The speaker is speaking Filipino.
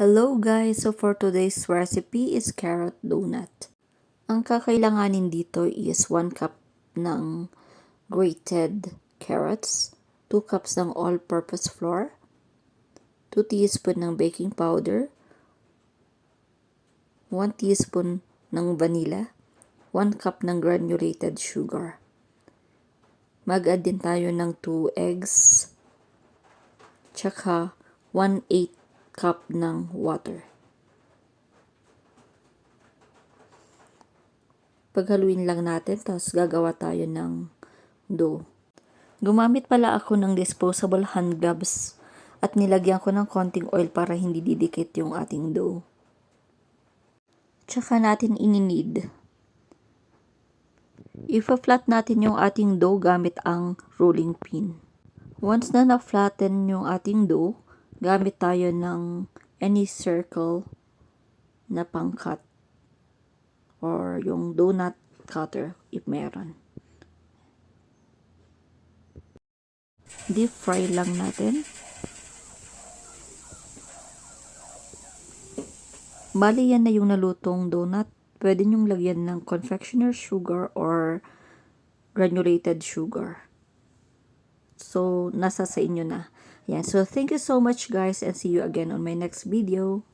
Hello guys! So for today's recipe is carrot donut. Ang kakailanganin dito is 1 cup ng grated carrots, 2 cups ng all-purpose flour, 2 teaspoon ng baking powder, 1 teaspoon ng vanilla, 1 cup ng granulated sugar. Mag-add din tayo ng 2 eggs, tsaka 1/8 cup ng water. Paghaluin lang natin, tapos gagawa tayo ng dough. Gumamit pala ako ng disposable hand gloves at nilagyan ko ng konting oil para hindi didikit yung ating dough. Tsaka natin ininid. Ipa-flat natin yung ating dough gamit ang rolling pin. Once na na-flatten yung ating dough, gamit tayo ng any circle na pang-cut or yung donut cutter if meron. Deep fry lang natin. Bali yan na yung nalutong donut. Pwede nyong lagyan ng confectioner's sugar or granulated sugar. So, nasa sa inyo na. Yan. So, thank you so much guys and see you again on my next video.